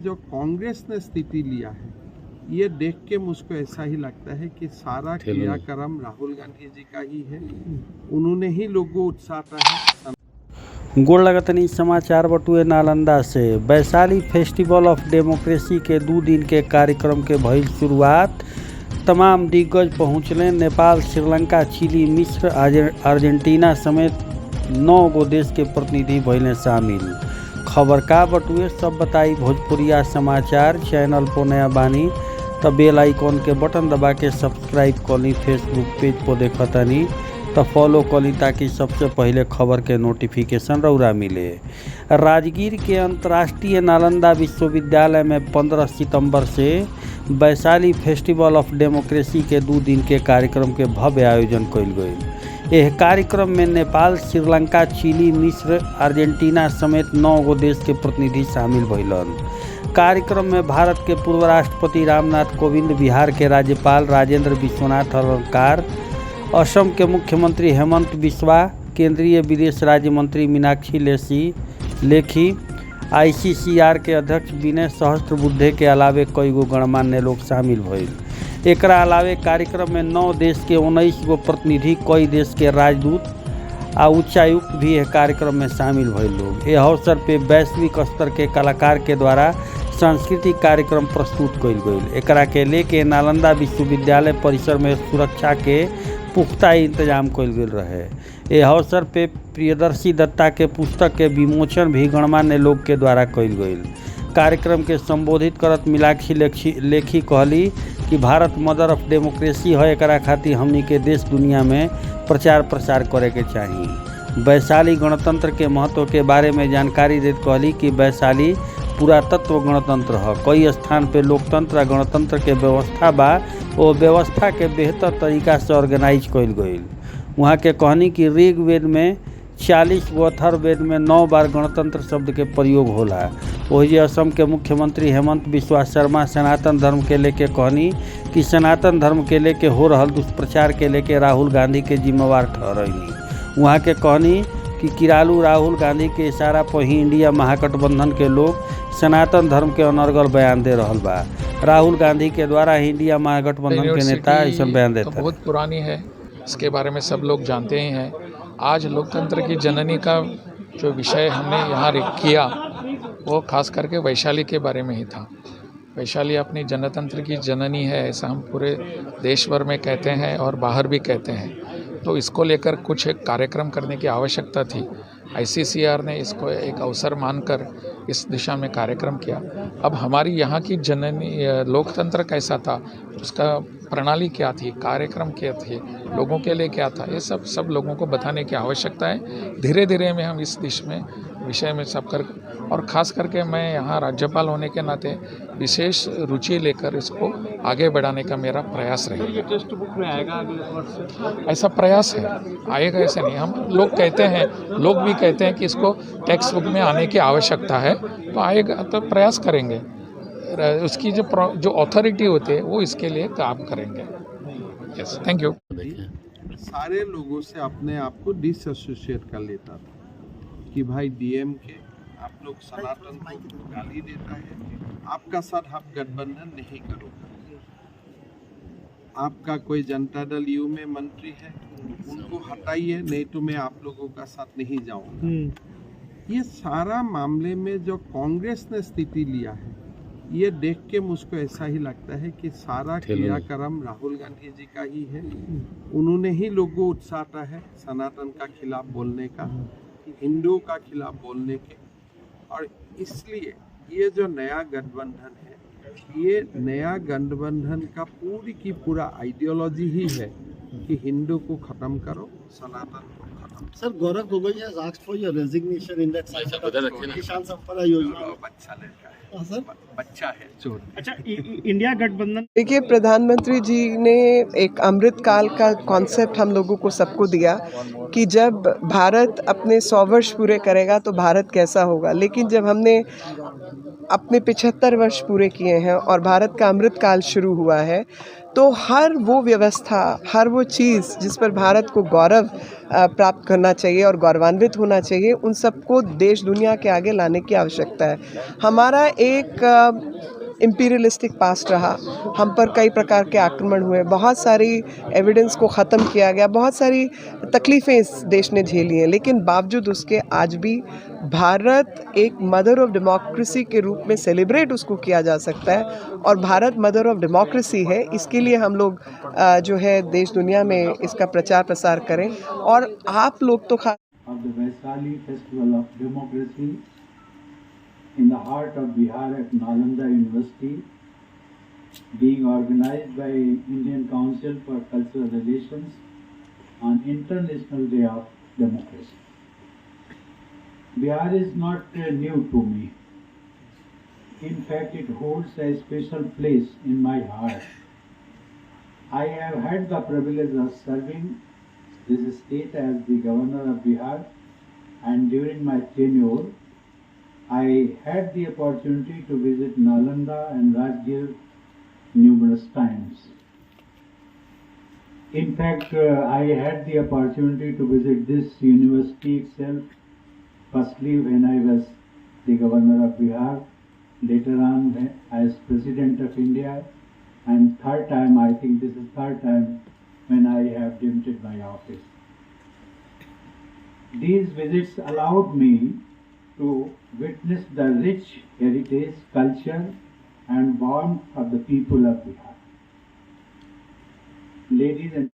जो कांग्रेस ने स्थिति लिया है, ये देख के मुझको ऐसा ही लगता है कि सारा क्रियाक्रम राहुल गांधी जी का ही है। उन्होंने ही लोगों को उत्साहता है। गोड़ लगतनी समाचार बटुए नालंदा से वैशाली फेस्टिवल ऑफ डेमोक्रेसी के 2 दिन के कार्यक्रम के भइल शुरुआत। तमाम दिग्गज पहुँचले। नेपाल, श्रीलंका, चिली, मिस्र, अर्जेंटीना समेत 9 गो देश के प्रतिनिधि भइले शामिल। खबर का बटुए सब बताई भोजपुरिया समाचार। चैनल पर नया बानी तो बेल आइकॉन के बटन दबा के सब्सक्राइब करी। फेसबुक पेज पर देखतानी तो फॉलो करी ताकि सबसे पहले खबर के नोटिफिकेशन रौरा मिले। राजगीर के अंतर्राष्ट्रीय नालंदा विश्वविद्यालय में 15 सितंबर से वैशाली फेस्टिवल ऑफ डेमोक्रेसी के 2 दिन के कार्यक्रम के भव्य आयोजन कइल गइल। यह कार्यक्रम में नेपाल, श्रीलंका, चिली, मिस्र, अर्जेंटीना समेत 9 गो देश के प्रतिनिधि शामिल भइलन। कार्यक्रम में भारत के पूर्व राष्ट्रपति रामनाथ कोविंद, बिहार के राज्यपाल राजेंद्र विश्वनाथ अलंकार, असम के मुख्यमंत्री हेमंत बिस्वा, केंद्रीय विदेश राज्य मंत्री मीनाक्षी लेखी, ICCR के अध्यक्ष विनय सहस्त्रबुद्धे के अलावे कई गो गणमान्य लोग शामिल भइल। एकरा अलावे कार्यक्रम में 9 देश के 19 गो प्रतिनिधि, कई देश के राजदूत आ उच्चायुक्त भी यह कार्यक्रम में शामिल भइल लोग। यह अवसर पे वैश्विक स्तर के कलाकार के द्वारा सांस्कृतिक कार्यक्रम प्रस्तुत कइल गइल। एकरा के लेके नालंदा विश्वविद्यालय परिसर में सुरक्षा के पुख्ता इंतजाम कइल गेल रहे। यह अवसर पे प्रियदर्शी दत्ता के पुस्तक के विमोचन भी गणमान्य लोग के द्वारा कइल गइल। कार्यक्रम के संबोधित करत मीनाक्षी लेखी कहली कि भारत मदर ऑफ डेमोक्रेसी है, एकरा खातिर हमनी के देश दुनिया में प्रचार प्रसार करे के चाहिए। वैशाली गणतंत्र के महत्व के बारे में जानकारी देत कहली कि वैशाली पुरातत्व गणतंत्र है। कई स्थान पे लोकतंत्र आ गणतंत्र के व्यवस्था बा, वो व्यवस्था के बेहतर तरीका से ऑर्गेनाइज कइल गइल। वहाँ के कहनी कि ऋग्वेद में 40 गो, अथर्ववेद में 9 बार गणतंत्र शब्द के प्रयोग होला। वही असम के मुख्यमंत्री हेमंत बिस्वा शर्मा सनातन धर्म के लेके कहनी कि सनातन धर्म के लेके हो रहल दुष्प्रचार के लेके राहुल गांधी के जिम्मेवार ठहरैनी। वहाँ के कहनी कि किरालू राहुल गांधी के इशारा पर ही इंडिया महागठबंधन के लोग सनातन धर्म के अनर्गल बयान दे रहल बा। राहुल गांधी के द्वारा इंडिया महागठबंधन के नेता ऐसा बयान देता है। बहुत पुरानी है, इसके बारे में सब लोग जानते ही हैं। आज लोकतंत्र की जननी का जो विषय हमने यहाँ किया वो खास करके वैशाली के बारे में ही था। वैशाली अपनी जनतंत्र की जननी है, ऐसा हम पूरे देश भर में कहते हैं और बाहर भी कहते हैं। तो इसको लेकर कुछ एक कार्यक्रम करने की आवश्यकता थी। ICCR ने इसको एक अवसर मानकर इस दिशा में कार्यक्रम किया। अब हमारी यहाँ की जननी लोकतंत्र कैसा था, उसका प्रणाली क्या थी, कार्यक्रम क्या थे, लोगों के लिए क्या था, ये सब लोगों को बताने की आवश्यकता है। धीरे धीरे में हम इस विषय में सब कर, और ख़ास करके मैं यहाँ राज्यपाल होने के नाते विशेष रुचि लेकर इसको आगे बढ़ाने का मेरा प्रयास रहेगा। टेक्स्ट बुक में आएगा अगले वर्ष? ऐसा प्रयास है, आएगा ऐसे नहीं। हम लोग कहते हैं, लोग भी कहते हैं कि इसको टेक्स्ट बुक में आने की आवश्यकता है, तो आएगा तो प्रयास करेंगे। उसकी जो अथॉरिटी होते हैं वो इसके लिए काम करेंगे। Yes, thank you. सारे लोगों से अपने आप को डिसएसोसिएट कर लेता था कि भाई DM के आप लोग सनातन को गाली देता है, आपका साथ आप गठबंधन नहीं करोगे। आपका कोई जनता दल यू में मंत्री है, उनको हटाइए, नहीं तो मैं आप लोगों का साथ नहीं जाऊंगा। ये सारा मामले में जो कांग्रेस ने स्थिति लिया है, ये देख के मुझको ऐसा ही लगता है कि सारा क्रियाक्रम राहुल गांधी जी का ही है। उन्होंने ही लोगों को उत्साहता है सनातन का खिलाफ बोलने का, हिंदुओं का खिलाफ बोलने के। और इसलिए ये जो नया गठबंधन है, ये नया गठबंधन का पूरी की पूरा आइडियोलॉजी ही है कि हिंदू को खत्म करो, सनातन को खत्म। Sir, Gaurav Gogoi has asked for your resignation in that किसान संपदा योजना। बच्चा लड़का है, सर बच्चा है चोर। अच्छा, इंडिया गठबंधन, देखिए, प्रधानमंत्री जी ने एक अमृत काल का कॉन्सेप्ट हम लोगों को सबको दिया कि जब भारत अपने 100 वर्ष पूरे करेगा तो भारत कैसा होगा। लेकिन जब हमने अपने 75 वर्ष पूरे किए हैं और भारत का अमृतकाल शुरू हुआ है, तो हर वो व्यवस्था, हर वो चीज़ जिस पर भारत को गौरव प्राप्त करना चाहिए और गौरवान्वित होना चाहिए, उन सबको देश दुनिया के आगे लाने की आवश्यकता है। हमारा एक इम्पीरियलिस्टिक पास्ट रहा, हम पर कई प्रकार के आक्रमण हुए, बहुत सारी एविडेंस को ख़त्म किया गया, बहुत सारी तकलीफ़ें इस देश ने झेली हैं, लेकिन बावजूद उसके आज भी भारत एक मदर ऑफ डेमोक्रेसी के रूप में सेलिब्रेट उसको किया जा सकता है। और भारत मदर ऑफ डेमोक्रेसी है, इसके लिए हम लोग जो है देश दुनिया में इसका प्रचार प्रसार करें। और आप लोग तो of the Vaishali Festival of Democracy in the heart of Bihar at Nalanda University, being organized by Indian Council for Cultural Relations on International Day of Democracy. Bihar is not new to me. In fact, it holds a special place in my heart. I have had the privilege of serving this state as the Governor of Bihar, and during my tenure, I had the opportunity to visit Nalanda and Rajgir numerous times. In fact, I had the opportunity to visit this university itself, firstly when I was the Governor of Bihar, later on as President of India, and third time, I think this is third time when I have demoted my office. These visits allowed me to witness the rich heritage, culture and warmth of the people of Bihar. Ladies and